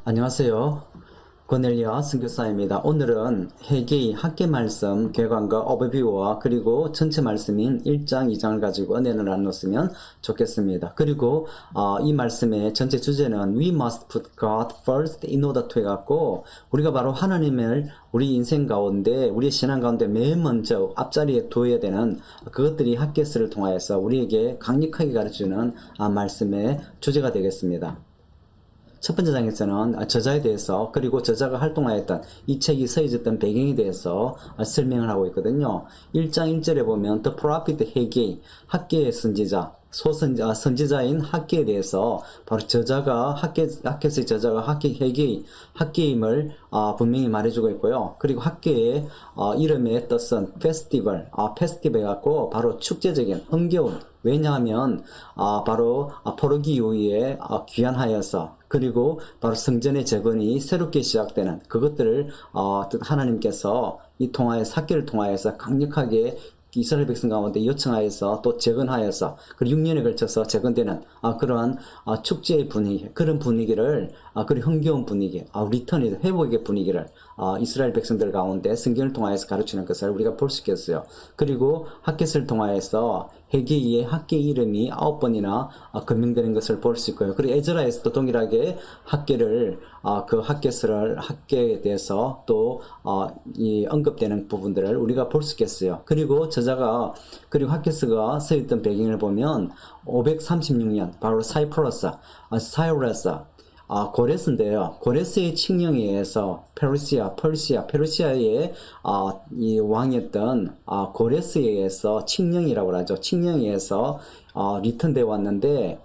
안녕하세요. 고넬리아 선교사입니다. 오늘은 회개의 학계 말씀 개관과 오버뷰와 그리고 전체 말씀인 1장, 2장을 가지고 은혜를 나눴으면 좋겠습니다. 그리고 이 말씀의 전체 주제는 We must put God first in order to 해갖고 우리가 바로 하나님을 우리 인생 가운데 우리의 신앙 가운데 맨 먼저 앞자리에 두어야 되는 그것들이 학계서를 통하여서 우리에게 강력하게 가르치는 말씀의 주제가 되겠습니다. 첫 번째 장에서는 저자에 대해서 그리고 저자가 활동하였던 이 책이 쓰여졌던 배경에 대해서 설명을 하고 있거든요. 1장 1절에 보면 The Prophet Haggai, 학계의 선지자, 선지자인 학계에 대해서 바로 저자가 학계서의 저자가 학계임을 분명히 말해주고 있고요. 그리고 학계의 이름의 뜻은 페스티벌 갖고 바로 축제적인 흥겨운, 왜냐하면 바로 포로기 이후에 귀환하여서 그리고 바로 성전의 재건이 새롭게 시작되는 그것들을 하나님께서 이 학계를 통하여서 강력하게 이스라엘 백성 가운데 요청하여서 또 재건하여서 그리고 6년에 걸쳐서 재건되는 그러한 축제의 분위기, 그런 분위기를 그리고 흥겨운 분위기, 리턴이 회복의 분위기를 이스라엘 백성들 가운데 성경을 통하여서 가르치는 것을 우리가 볼 수 있겠어요. 그리고 학계서를 통하여서 회개의 학계 이름이 9번이나 건명되는 것을 볼 수 있고요. 그리고 에즈라에서도 동일하게 학계를 그 학계에 대해서 또 이 언급되는 부분들을 우리가 볼 수 있겠어요. 그리고 저자가 그리고 학계서가 쓰였던 배경을 보면 536년 바로 사이러스 고레스인데요. 고레스의 칙령에 의해서 페르시아의 이 왕이었던 고레스에 의해서 칙령이라고 하죠. 칙령에 의해서 리턴되어 왔는데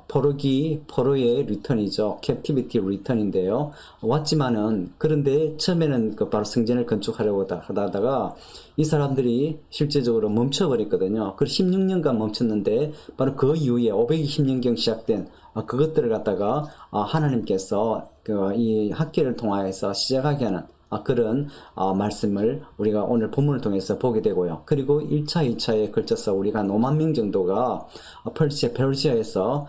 포로의 리턴이죠. 캡티비티 리턴인데요. 왔지만은 그런데 처음에는 바로 성전을 건축하려고 하다가 이 사람들이 실제적으로 멈춰버렸거든요. 그 16년간 멈췄는데 바로 그 이후에 520년경 시작된 그것들을 갖다가 하나님께서 이 학계를 통하여서 시작하게 하는 그런 말씀을 우리가 오늘 본문을 통해서 보게 되고요. 그리고 1차, 2차에 걸쳐서 우리가 한 5만 명 정도가 페르시아에서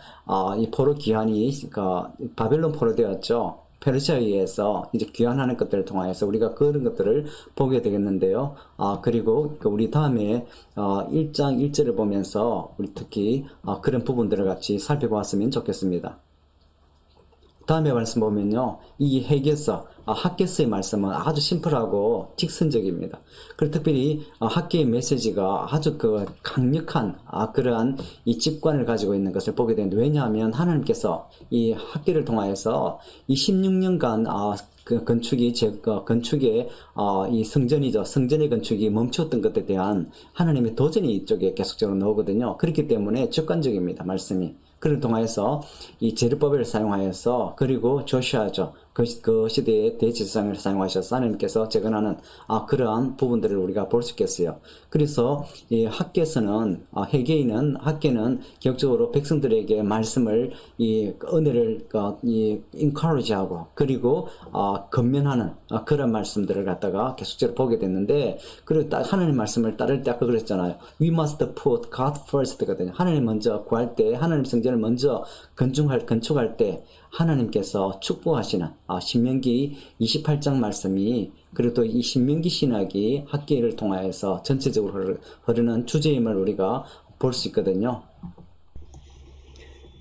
이 포로 귀환이 바벨론 포로 되었죠. 페르시아에 의해서 이제 귀환하는 것들을 통하여서 우리가 그런 것들을 보게 되겠는데요. 그리고 우리 다음에 1장 1절을 보면서 우리 특히 그런 부분들을 같이 살펴보았으면 좋겠습니다. 다음에 말씀 보면요. 이 회개서, 학계서의 말씀은 아주 심플하고 직선적입니다. 그리고 특별히 학계의 메시지가 아주 강력한 그러한 이 직관을 가지고 있는 것을 보게 되는데, 왜냐하면 하나님께서 이 학계를 통하여서 이 16년간 건축의 이 성전의 건축이 멈췄던 것에 대한 하나님의 도전이 이쪽에 계속적으로 나오거든요. 그렇기 때문에 직관적입니다. 말씀이. 그를 통하여서 이 제르바벨을 사용하여서 그리고 조슈아죠. 그 시대의 대제사장을 사용하셔서 하나님께서 재건하는 그러한 부분들을 우리가 볼 수 있겠어요. 그래서 이 학계에서는 학계는 격적으로 백성들에게 말씀을 이 은혜를 encourage하고 그리고 건면하는 그런 말씀들을 갖다가 계속적으로 보게 됐는데, 그리고 딱 하나님 말씀을 따를 때 아까 그랬잖아요. We must put God first거든요. 하나님 먼저 구할 때, 하나님 성전을 먼저 건축할 때 하나님께서 축복하시는 신명기 28장 말씀이, 그리고 또 이 신명기 신학이 학계를 통하여서 전체적으로 흐르는 주제임을 우리가 볼 수 있거든요.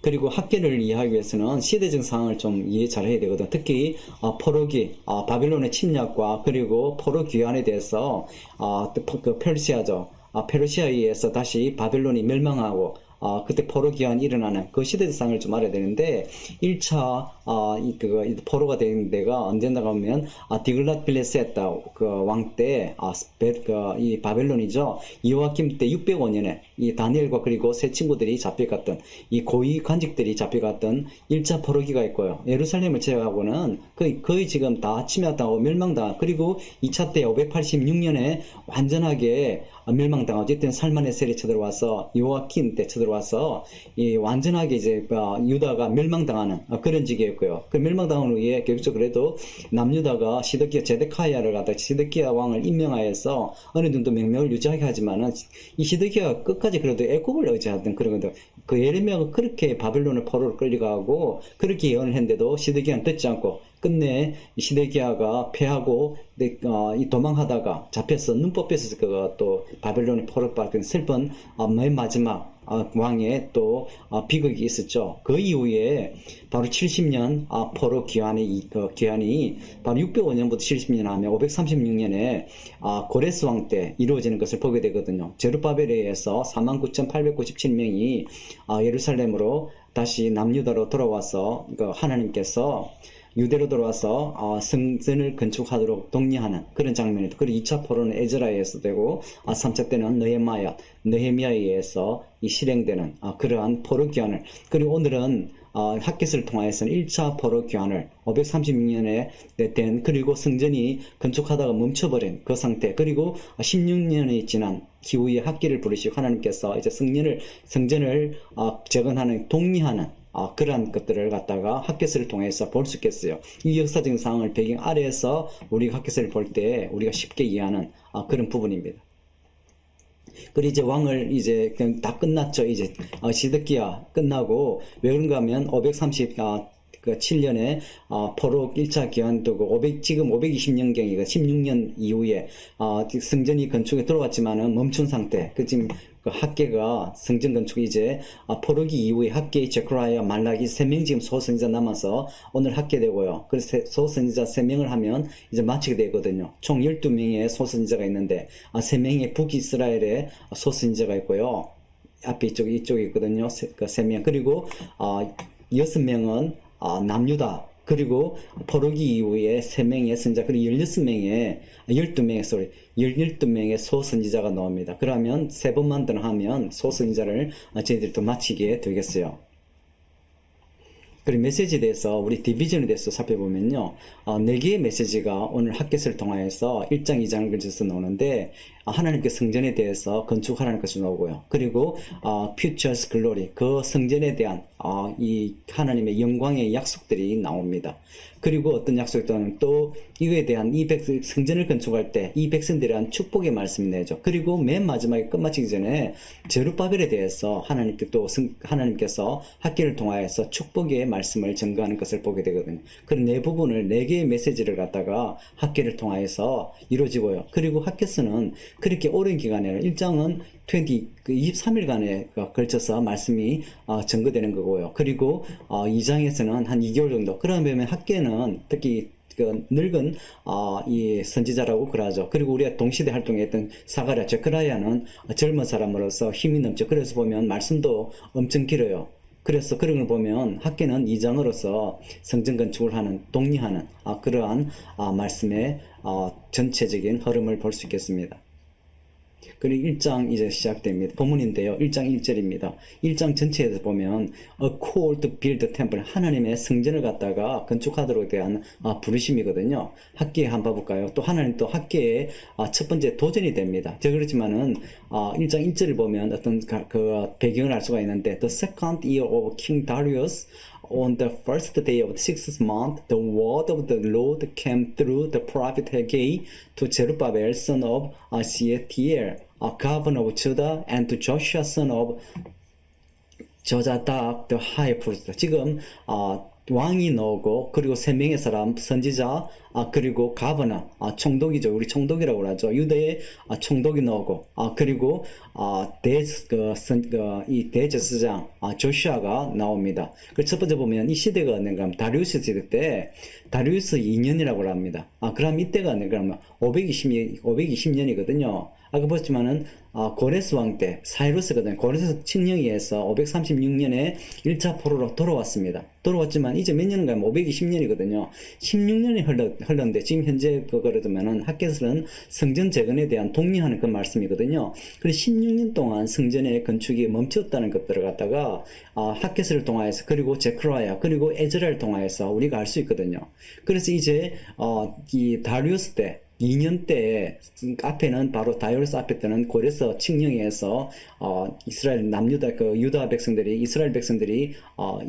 그리고 학계를 이해하기 위해서는 시대적 상황을 좀 이해 잘 해야 되거든. 특히 포로기, 바빌론의 침략과 그리고 포로 귀환에 대해서 페르시아에 의해서 다시 바빌론이 멸망하고 그때 포로 귀환이 일어나는 그 시대상을 좀 알아야 되는데, 1차 포로가 된 데가 언제나 가면 디글랏빌레셋 왕 때 이 바벨론이죠. 이호아킴 때 605년에 이 다니엘과 그리고 세 친구들이 잡혀갔던 이 고위 관직들이 잡혀갔던 1차 포로기가 있고요. 예루살렘을 제외하고는 거의 지금 다 침략당하고 멸망당하고, 그리고 2차 때 586년에 완전하게 멸망당하고, 어쨌든 살만에셀이 쳐들어와서 여호야킨 때 쳐들어와서 이 완전하게 이제 유다가 멸망당하는 그런 지기였고요. 그 멸망당한 후에 결국적으로 그래도 남유다가 제데키야를 갖다 시드기야 왕을 임명하여서 어느 정도 명령을 유지하게 하지만은 이 시드기야가 끝까지 지금까지 그래도 애굽을 의지하던 그러거든. 그 예레미야가 그렇게 바벨론을 포로로 끌려가고 그렇게 예언을 했는데도 시드기야는 듣지 않고 끝내 시드기야가 패하고 이 도망하다가 잡혀서 눈 뽑혀서 그또 바벨론에 포로 빠진 슬픈 맨 마지막 왕의 또 비극이 있었죠. 그 이후에 바로 70년 포로 기한이 바로 605년부터 70년 하면 536년에 고레스 왕 때 이루어지는 것을 보게 되거든요. 제루바벨에 의해서 49,897명이 예루살렘으로 다시 남유다로 돌아와서 하나님께서 유대로 돌아와서 성전을 건축하도록 독려하는 그런 장면이다. 그리고 2차 포로는 에즈라에 의해서 되고 3차 때는 느헤미야에 의해서 실행되는 그러한 포로 기한을, 그리고 오늘은 핫겟을 통하여서는 1차 포로 기한을 536년에 된, 그리고 성전이 건축하다가 멈춰버린 그 상태, 그리고 16년이 지난 기후에 핫겟을 부르시고 하나님께서 이제 성전을 재건하는 독려하는 그러한 것들을 갖다가 핫겟을 통해서 볼 수 있겠어요. 이 역사적인 상황을 배경 아래에서 우리가 핫겟을 볼 때 우리가 쉽게 이해하는 그런 부분입니다. 그리고 이제 왕을 이제 그냥 다 끝났죠. 이제 시드기야 끝나고 왜 그런가 하면 537년에 포로 1차 기한도 지금 520년경이가 16년 이후에 성전이 건축에 들어왔지만은 멈춘 상태. 지금 그 학계가 성전 건축이 이제 포로기 이후에 학계 제크라야 말라기 3명 지금 소선지자 남아서 오늘 학계되고요. 그래서 소선지자 3명을 하면 이제 마치게 되거든요. 총 12명의 소선지자가 있는데 3명의 북이스라엘의 소선지자가 있고요. 앞에 이쪽에 있거든요. 그 3명. 그리고 6명은 남유다. 그리고 포로기 이후에 3명의 선지자, 그리고 12명의 소선지자가 나옵니다. 그러면 3번만 더 하면 소선지자를 저희들이 또 마치게 되겠어요. 그리고 메시지에 대해서 우리 디비전에 대해서 살펴보면요. 4개의 메시지가 오늘 핫겟을 통하여서 1장, 2장을 걸쳐서 나오는데 하나님께 성전에 대해서 건축하라는 것이 나오고요. 그리고 Future's Glory, 그 성전에 대한 이 하나님의 영광의 약속들이 나옵니다. 그리고 어떤 약속들은 또 이거에 대한 성전을 건축할 때 이 백성들에 대한 축복의 말씀이 내죠. 그리고 맨 마지막에 끝마치기 전에 제루바벨에 대해서 하나님께서 핫겟을 통하여서 축복의 말씀을 전가하는 것을 보게 되거든요. 그런 네 부분을 4개의 메시지를 갖다가 핫겟을 통하여서 이루어지고요. 그리고 핫겟은 그렇게 오랜 기간에 1장은 23일간에 걸쳐서 말씀이 전거되는 거고요. 그리고 2장에서는 한 2개월 정도. 그러면 학계는 특히 그 늙은 이 선지자라고 그러죠. 그리고 우리가 동시대 활동했던 사가랴, 제크라야는 젊은 사람으로서 힘이 넘죠. 그래서 보면 말씀도 엄청 길어요. 그래서 그런 걸 보면 학계는 2장으로서 성전 건축을 하는, 독려하는 그러한 말씀의 전체적인 흐름을 볼 수 있겠습니다. 그리고 1장 이제 시작됩니다. 본문인데요. 1장 1절입니다. 1장 전체에서 보면 A call to build the temple, 하나님의 성전을 갖다가 건축하도록 대한 부르심이거든요. 학계에 한번 봐볼까요? 또 하나님 또 학계의 첫 번째 도전이 됩니다. 그렇지만은 1장 1절을 보면 어떤 그 배경을 알 수가 있는데 The second year of King Darius, on the first day of the sixth month, the word of the Lord came through the prophet Haggai to Zerubbabel, son of Shealtiel, governor of Judah, and to Joshua, son of Jozadak, the high priest. 지금 왕이 나오고, 그리고 3명의 사람, 선지자, 그리고 가버너, 총독이죠. 우리 총독이라고 하죠. 유대의 총독이 나오고, 그리고 이 대제사장 조슈아가 나옵니다. 그 첫 번째 보면 이 시대가 언젠가 하면 다리우스 시대 때 다리우스 2년이라고 합니다. 그럼 이때가 언젠가 하면 520년이거든요. 아까 보셨지만은 고레스 왕 때 사이루스거든요. 고레스 칙령에 의해서 536년에 1차 포로로 돌아왔지만 이제 몇 년인가 하면 520년이거든요. 16년이 흘렀는데 지금 현재 그거를 두면은 핫겟은 성전 재건에 대한 독려하는 그 말씀이거든요. 그래서 16년 동안 성전의 건축이 멈췄다는 것들을 갖다가 핫겟을 통하여서, 그리고 제크라야, 그리고 에즈라를 통하여서 우리가 알 수 있거든요. 그래서 이제 이 다리우스 때 2년 때 앞에는 바로 다이오스 앞에 때는 고레스 칙령에서 이스라엘 남유다 유다 백성들이, 이스라엘 백성들이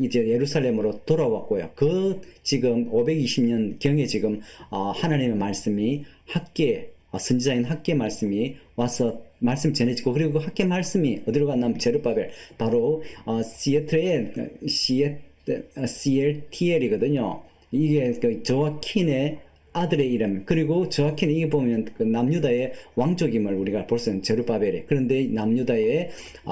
이제 예루살렘으로 돌아왔고요. 그 지금 520년 경에 지금 하나님의 말씀이 학계 선지자인 학계 말씀이 와서 말씀 전해지고, 그리고 그 학계 말씀이 어디로 갔냐면 제르바벨, 바로 시애틀의 CLTL이거든요. 이게 그 저와킨의 아들의 이름, 그리고 저와킨은 이게 보면 그 남유다의 왕족임을 우리가 볼 수 있는 제르바벨이. 그런데 남유다의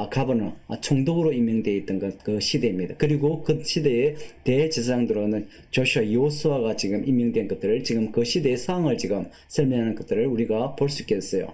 가버너, 총독으로 임명되어 있던 그 시대입니다. 그리고 그 시대의 대제사장들로는 조슈아, 요수아가 지금 임명된 것들을, 지금 그 시대의 상황을 지금 설명하는 것들을 우리가 볼 수 있겠어요.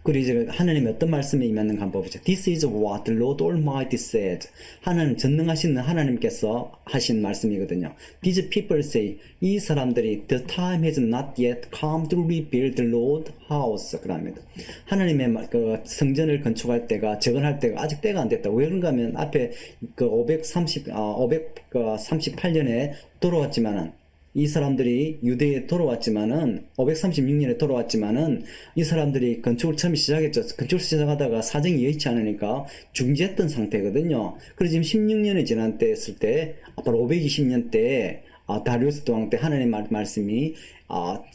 그리고 이제 하나님의 어떤 말씀이 임했는가 한번 보죠. This is what the Lord Almighty said. 하나님, 전능하신 하나님께서 하신 말씀이거든요. These people say, 이 사람들이 the time has not yet come to rebuild the Lord house. 그럽니다. 하나님의 그 성전을 건축할 때가, 재건할 때가 아직 때가 안 됐다. 왜 그런가 하면 앞에 그 538년에 돌아왔지만은, 이 사람들이 유대에 돌아왔지만은 536년에 돌아왔지만은 이 사람들이 건축을 처음 시작했죠. 건축을 시작하다가 사정이 여의치 않으니까 중지했던 상태거든요. 그래서 지금 16년이 지난 때 했을 때, 바로 520년 때 다리우스 왕 때 하나님 말씀이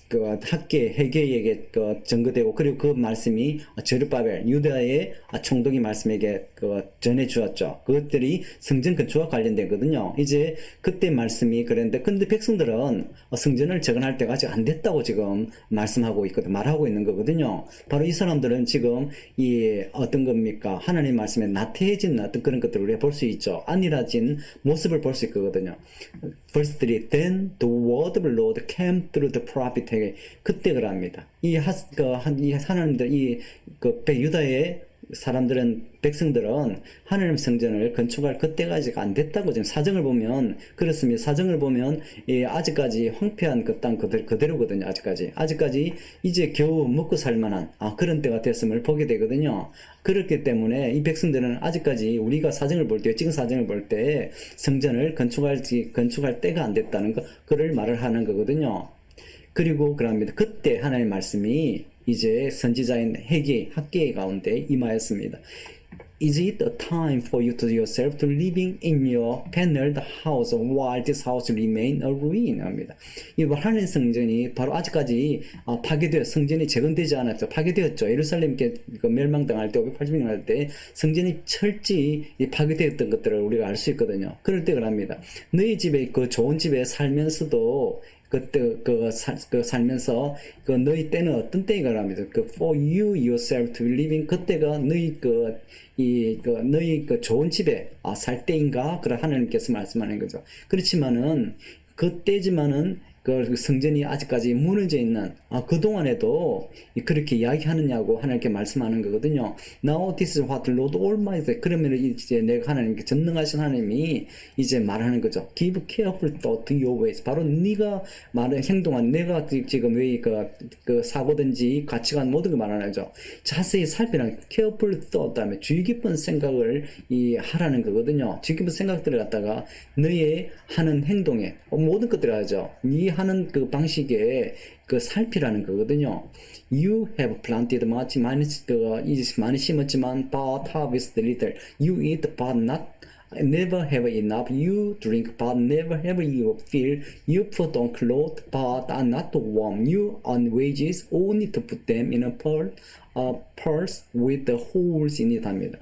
그 학계 해계에게 전거되고, 그리고 그 말씀이 제르바벨 유다의 총독이 말씀에게 전해 주었죠. 그것들이 성전 건축과 관련되거든요. 이제 그때 말씀이 그랬는데, 근데 백성들은 성전을 재건할 때가 아직 안 됐다고 지금 말씀하고 있거든, 말하고 있는 거거든요. 바로 이 사람들은 지금 이 어떤 겁니까? 하나님 말씀에 나태해진 어떤 그런 것들을 우리가 볼 수 있죠. 안일해진 모습을 볼 수 있거든요. Verse 3, Then the word of the Lord came through the prophet. 그때 그럽니다. 이 하나님들, 유다의 사람들은, 백성들은 하나님 성전을 건축할 그때가 아직 안 됐다고 지금 사정을 보면 그렇습니다. 사정을 보면 아직까지 황폐한 그 땅 그대로거든요. 아직까지 이제 겨우 먹고 살만한 그런 때가 됐음을 보게 되거든요. 그렇기 때문에 이 백성들은 아직까지 우리가 사정을 볼 때, 지금 사정을 볼 때 성전을 건축할 때가 안 됐다는 그를 말을 하는 거거든요. 그리고 그럽니다. 그때 하나님의 말씀이 이제 선지자인 학계 가운데 임하였습니다. Is it a time for you to yourself to living in your paneled house while this house remain a ruin? 합니다. 이 하나님 성전이 바로 아직까지 파괴되어 성전이 재건되지 않았죠. 파괴되었죠. 예루살렘께 멸망당할 때 580년 할 때 성전이 철저히 파괴되었던 것들을 우리가 알 수 있거든요. 그럴 때 그럽니다. 너희 집에 그 좋은 집에 살면서도 그때 살면서 너희 때는 어떤 때이가랍니다. for you yourself to live in, 그때가 너희 너희 좋은 집에 살 때인가? 그런 하나님께서 말씀하는 거죠. 그렇지만은 그때지만은 그 성전이 아직까지 무너져 있는 그동안에도 그렇게 이야기하느냐고 하나님께 말씀하는 거거든요. Now this is what the Lord Almighty. 그러면 이제 내가 하나님께 전능하신 하나님이 이제 말하는 거죠. Give careful thought to your ways. 바로 네가 행동한, 내가 지금 왜 그 사고든지 가치관 모든 걸 말하는 거죠. 자세히 살피는 careful thought 다음에 주의 깊은 생각을 하라는 거거든요. 주의 깊은 생각들을 갖다가 너의 하는 행동에 모든 것들을 하죠. 네 하는 그 방식에 살피라는 거거든요. You have planted much, 많이 심었지만 but harvest little. You eat but never have enough. You drink but never have you fill. You put on clothes but are not warm. You earn wages only to put them in a purse with the holes in it 합니다.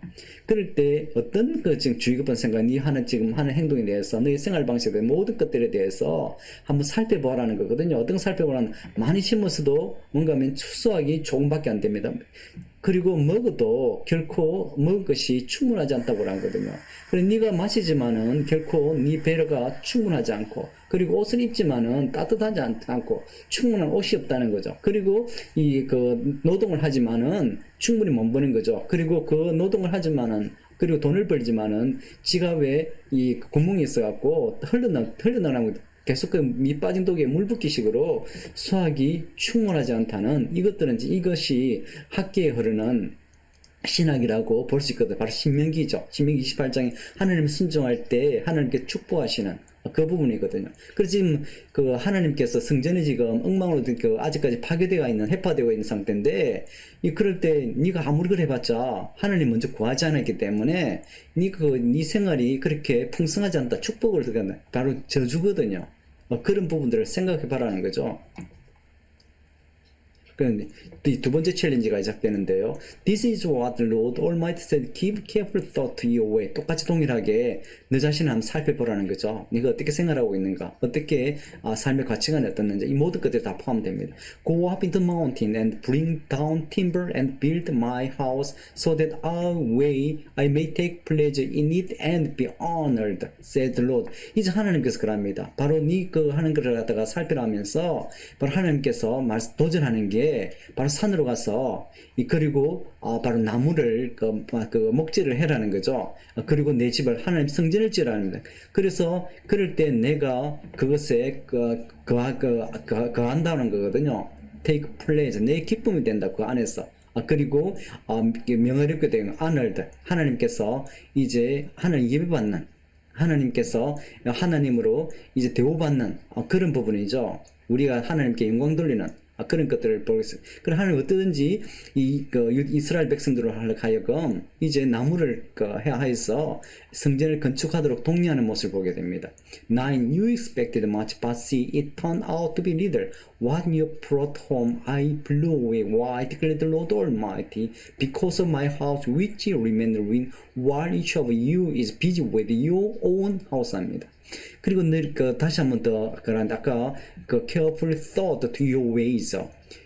그럴 때 어떤 지금 주의 깊은 생각, 지금 하는 행동에 대해서, 너의 생활 방식에 모든 것들에 대해서 한번 살펴보라는 거거든요. 어떤 살펴보라는, 많이 심었어도 뭔가 하면 추수하기 조금밖에 안 됩니다. 그리고 먹어도 결코 먹은 것이 충분하지 않다고 하거든요. 그래서 네가 마시지만은 결코 네 배가 충분하지 않고, 그리고 옷을 입지만은 따뜻하지 않고 충분한 옷이 없다는 거죠. 그리고 노동을 하지만은 충분히 못 버는 거죠. 그리고 그 노동을 하지만은, 그리고 돈을 벌지만은 지갑에 구멍이 있어갖고 흘러나가는 계속 밑 빠진 독에 물 붓기식으로 수학이 충분하지 않다는 이것이 학계에 흐르는 신학이라고 볼 수 있거든요. 바로 신명기죠. 신명기 28장에 하나님 순종할 때 하나님께 축복하시는 그 부분이거든요. 그래서 지금 하나님께서 성전이 지금 엉망으로 아직까지 파괴되어 있는, 해파되어 있는 상태인데, 그럴 때 네가 아무리 그래 봤자 하나님 먼저 구하지 않았기 때문에 네 생활이 그렇게 풍성하지 않다, 축복을 듣는다, 바로 저주거든요. 그런 부분들을 생각해 봐라는 거죠. 그런데 이 두 번째 챌린지가 시작되는데요. This is what the Lord Almighty said. Give careful thought to your way. 똑같이 동일하게 너 자신을 한번 살펴보라는 거죠. 네가 어떻게 생활하고 있는가, 어떻게 삶의 가치관이 어떻는지 이 모든 것들이 다 포함됩니다. Go up in the mountain and bring down timber and build my house so that I may take pleasure in it and be honored, said the Lord. 이제 하나님께서 그럽니다. 바로 네 그 하는 것을 갖다가 살펴하면서 바로 하나님께서 도전하는 게 바로 산으로 가서 그리고 바로 나무를 그 목재를 해라는 거죠. 그리고 내 집을 하나님 성전을 지으라는 거예요. 그래서 그럴 때 내가 그것에 거한다는 거거든요. Take pleasure, 내 기쁨이 된다 그 안에서. 그리고 명예롭게 되는 honored, 하나님께서 이제 하나님 예배받는, 하나님께서 하나님으로 이제 대우받는 그런 부분이죠. 우리가 하나님께 영광 돌리는 그런 것들을 보겠습니다. 그럼 하나님 어떠든지 이스라엘 백성들을 하여금 이제 나무를 하여서 성전을 건축하도록 독려하는 모습을 보게 됩니다. 9. You expected much, but see it turned out to be little. What you brought home I blew away. Why, declared the Lord Almighty, because of my house which remained ruined, while each of you is busy with your own house. 합니다. 그리고 다시 한번 더, 아까 careful thought to your ways.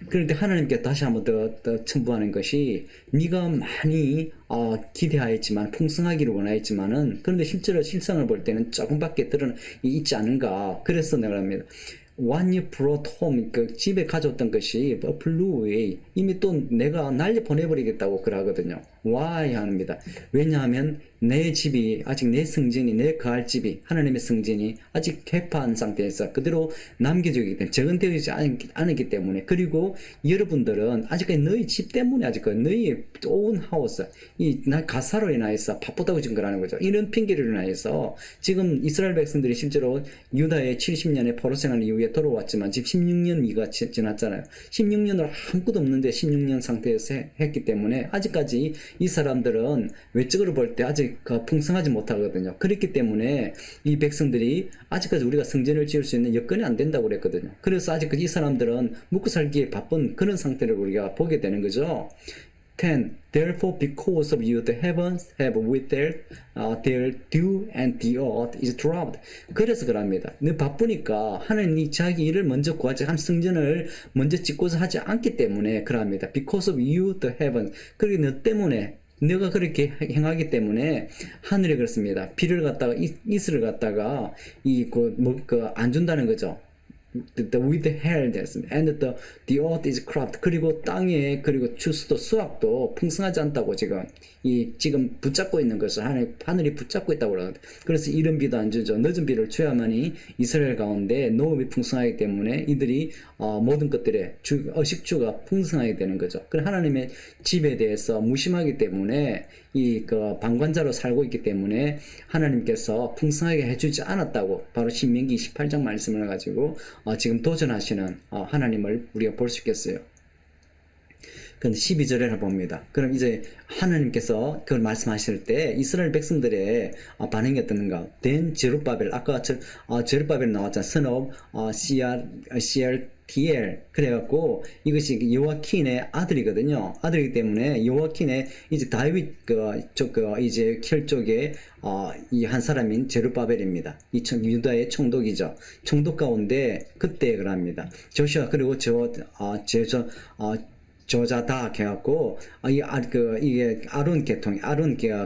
그런데 하나님께 다시 한번 더 첨부하는 것이, 네가 많이 기대하였지만, 풍성하기를 원하였지만은, 그런데 실제로 실상을 볼 때는 조금밖에 있지 않은가. 그래서 내가 합니다. What you brought home, 집에 가져왔던 것이 blew away. 이미 또 내가 날려 보내버리겠다고 그러거든요. Why 합니다. 왜냐하면 내 집이 아직 내 성전이, 내 거할 집이, 하나님의 성전이 아직 개파한 상태에서 그대로 남겨져 있기 때문에, 적응되지 않았기 때문에, 그리고 여러분들은 아직까지 너희 집 때문에 아직까지 너희 own house, 날 가사로 인하여서 바쁘다고 지금 그러는 거죠. 이런 핑계를 인하여서 지금 이스라엘 백성들이 실제로 유다의 70년의 포로 생활 이후에 돌아왔지만 지금 16년이가 지났잖아요. 16년을 아무것도 없는데 16년 상태에서 했기 때문에 아직까지 이 사람들은 외적으로 볼 때 아직 풍성하지 못하거든요. 그렇기 때문에 이 백성들이 아직까지 우리가 성전을 지을 수 있는 여건이 안 된다고 그랬거든요. 그래서 아직까지 이 사람들은 먹고 살기에 바쁜 그런 상태를 우리가 보게 되는 거죠. 10. Therefore, because of you, the heavens have withheld their dew and the earth is dropped. 그래서 그럽니다. 너 바쁘니까 하나님이 자기 일을 먼저 구하지, 한 성전을 먼저 짓고서 하지 않기 때문에 그럽니다. Because of you, the heavens. 그리고 너 때문에, 너가 그렇게 행하기 때문에 하늘에 그렇습니다. 비를 갖다가, 이슬을 갖다가 안 준다는 거죠. The withheld and the earth is corrupt. 그리고 땅에, 그리고 추수도 수확도 풍성하지 않다고 지금 붙잡고 있는 것을 하늘이 붙잡고 있다고 그러는데, 그래서 이른 비도 안 주죠. 늦은 비를 줘야만이 이스라엘 가운데 농업이 풍성하기 때문에 이들이 모든 것들의 어식주가 풍성하게 되는 거죠. 그럼 하나님의 집에 대해서 무심하기 때문에 방관자로 살고 있기 때문에 하나님께서 풍성하게 해주지 않았다고 바로 신명기 28장 말씀을 가지고 지금 도전하시는 하나님을 우리가 볼 수 있겠어요. 그런데 12절에 봅니다. 그럼 이제 하나님께서 그걸 말씀하실 때 이스라엘 백성들의 반응이 어떻는가? Then 제룹바벨, 아까 제룹바벨 나왔잖아요. son of CRTL. 그래갖고 이것이 요아킨의 아들이거든요. 아들이기 때문에 요아킨의 이제 다윗 이제 켈 쪽에 이 한 사람인 제룹바벨입니다. 유다의 총독이죠. 총독 가운데 그때 그럽니다. 조슈아, 그리고 저자다 해갖고 이게 아론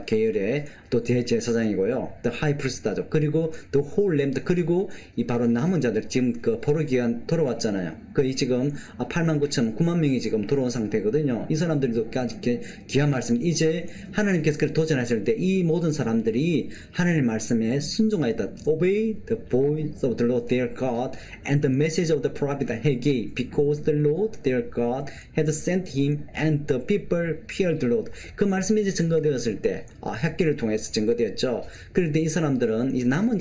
계열의 또 대제사장이고요. 또 하이프리스트죠. 그리고 또 홀렘드, 그리고 이 바로 남은 자들 지금 포로 기간 돌아왔잖아요. 거의 지금 9만 명이 지금 돌아온 상태거든요. 이 사람들도 아직 귀한 말씀, 이제 하나님께서 도전하실 때 이 모든 사람들이 하나님의 말씀에 순종하였다. Obey the voice of the Lord their God and the message of the prophet Haggai, because the Lord their God had sent him and the people feared the Lord. 그 말씀이 이제 증거되었을 때 학기를 통해서 증거되었죠. 그런데 이 사람들은 이 남은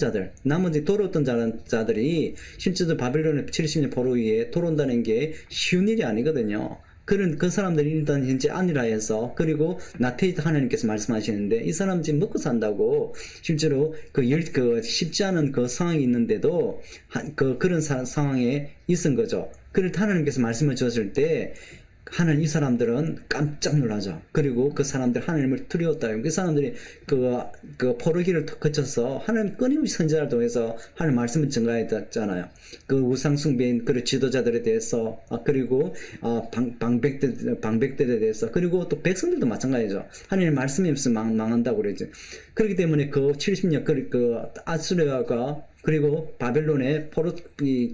돌아왔던 자들이 실제로 바빌론의 70년 포로 위에 돌아온다는 게 쉬운 일이 아니거든요. 그 사람들이 일단 현재 아니라 해서, 그리고 나테이트 하나님께서 말씀하시는데 이 사람 지금 먹고 산다고 실제로 쉽지 않은 그 상황이 있는데도 그런 상황에 있은 거죠. 그럴 때 하나님께서 말씀을 주었을 때 하나님 이 사람들은 깜짝 놀라죠. 그리고 그 사람들 하나님을 두려웠다. 그 사람들이 그 포로기를 거쳐서 하나님 끊임없이 선지자를 통해서 하나님 말씀을 증가했잖아요. 그 우상숭배인 그 지도자들에 대해서 그리고 방백들에 대해서 그리고 또 백성들도 마찬가지죠. 하나님 말씀이 없으면 망한다고 그러죠. 그렇기 때문에 그 70년 그 아수르가 그리고 바벨론의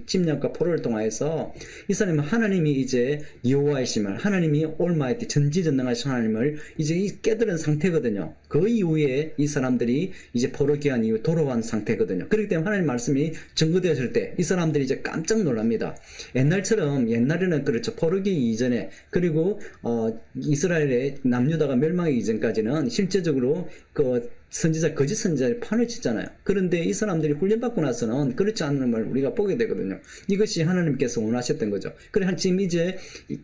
침략과 포로를 통하여서 이 사람은 하나님이 이제 여호와이심을 하나님이 올마이티 전지전능하신 하나님을 이제 깨달은 상태거든요. 그 이후에 이 사람들이 이제 포로 귀환 이후 돌아온 상태거든요. 그렇기 때문에 하나님 말씀이 증거되었을 때 이 사람들이 이제 깜짝 놀랍니다. 옛날에는 그렇죠. 포로기 이전에 그리고 이스라엘의 남유다가 멸망하기 이전까지는 실제적으로 거짓 선지자를 판을 쳤잖아요. 그런데 이 사람들이 훈련받고 나서는 그렇지 않은 걸 우리가 보게 되거든요. 이것이 하나님께서 원하셨던 거죠. 그래, 지금 이제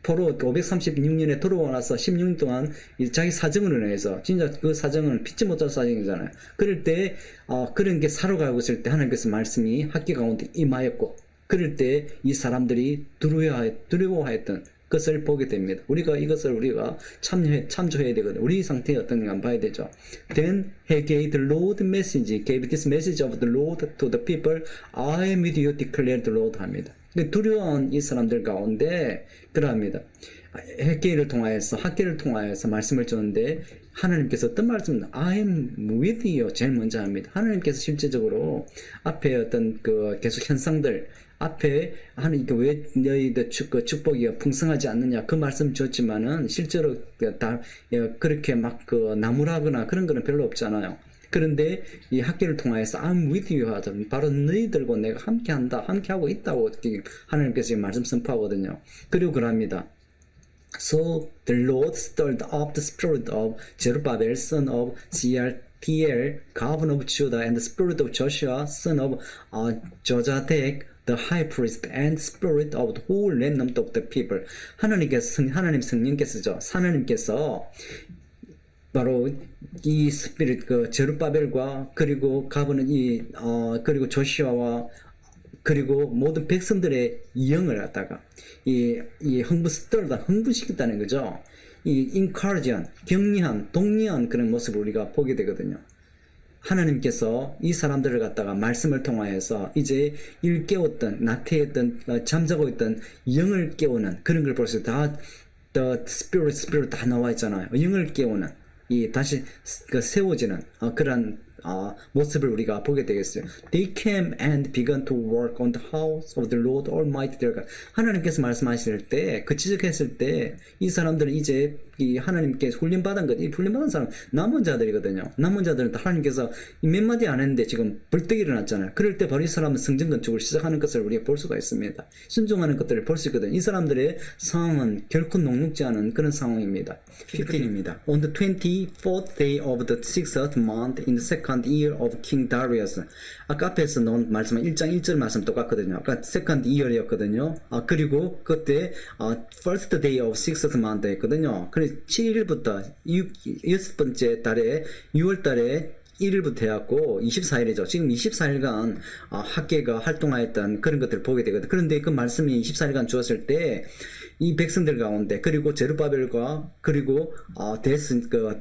포로 536년에 돌아와 나서 16년 동안 자기 사정으로 인해서, 진짜 그 사정은 피치 못할 사정이잖아요. 그럴 때, 그런 게 사러 가고 있을 때 하나님께서 말씀이 학계 가운데 임하였고, 그럴 때 이 사람들이 두려워하였던 것을 보게 됩니다. 이것을 우리가 참조해야 되거든요. 우리 상태에 어떤가 봐야 되죠. Then he gave the Lord message, gave this message of the Lord to the people. I am with you, declared the Lord 합니다. 두려운 이 사람들 가운데 그러합니다. 학계를 통하여서 말씀을 주는데 하나님께서 어떤 말씀을 I am with you 제일 먼저 합니다. 하나님께서 실제적으로 앞에 어떤 계속 현상들 앞에 하나님께 왜 너희들 축복이 풍성하지 않느냐 그 말씀 주었지만은 실제로 그렇게 막 나무라거나 그런 거는 별로 없잖아요. 그런데 이 학교를 통하여서 I'm with you 하죠. 바로 너희들과 내가 함께한다, 함께하고 있다고 하나님께서 말씀 선포하거든요. 그리고 그럽니다. So the Lord stirred up the spirit of Zerubbabel, son of Shealtiel, governor of Judah, and the spirit of Joshua, son of Jozadak, the high priest, and spirit of the whole remnant of the people. 하나님 성령께서죠. 하나님께서 바로 이 스피릿 제룹바벨과 그리고 가버는 그리고 조시아와 그리고 모든 백성들의 영을 갖다가 이 흥분시켰다는 거죠. 이 encourage한, 격려한, 독려한 그런 모습을 우리가 보게 되거든요. 하나님께서 이 사람들을 갖다가 말씀을 통하여서 이제 일깨웠던, 나태했던, 잠자고 있던 영을 깨우는 그런 걸 벌써 다 the spirit 다 나와 있잖아요. 영을 깨우는 다시 세워지는 그런 모습을 우리가 보게 되겠어요. They came and began to work on the house of the Lord Almighty their God. 하나님께서 말씀하실 때, 지적했을 때, 이 사람들은 이제 이 하나님께 훈련받은 것, 이 훈련받은 사람, 남은 자들이거든요. 남은 자들은 하나님께서 몇 마디 안 했는데 지금 벌떡 일어났잖아요. 그럴 때 바로 이 사람은 성전 건축을 시작하는 것을 우리가 볼 수가 있습니다. 순종하는 것들을 볼 수 있거든요. 이 사람들의 상황은 결코 녹록지 않은 그런 상황입니다. 15입니다. On the 24th day of the 6th month in the second year of King Darius. 아까 앞에서 나온 말씀은 1장 1절 말씀 똑같거든요. 아까 second year이었거든요. 그리고 그때 first day of 6th month 했거든요. 그래서 7일부터 6번째 달에 6월 달에 1일부터 해갖고 24일이죠. 지금 24일간 학계가 활동하였던 그런 것들을 보게 되거든요. 그런데 그 말씀이 24일간 주었을 때 이 백성들 가운데 그리고 제르바벨과 그리고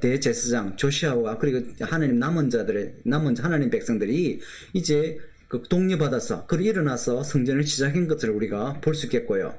대제사장 조시아와 그리고 하나님 하나님 백성들이 이제 독려받아서 그리고 일어나서 성전을 시작한 것을 우리가 볼 수 있겠고요.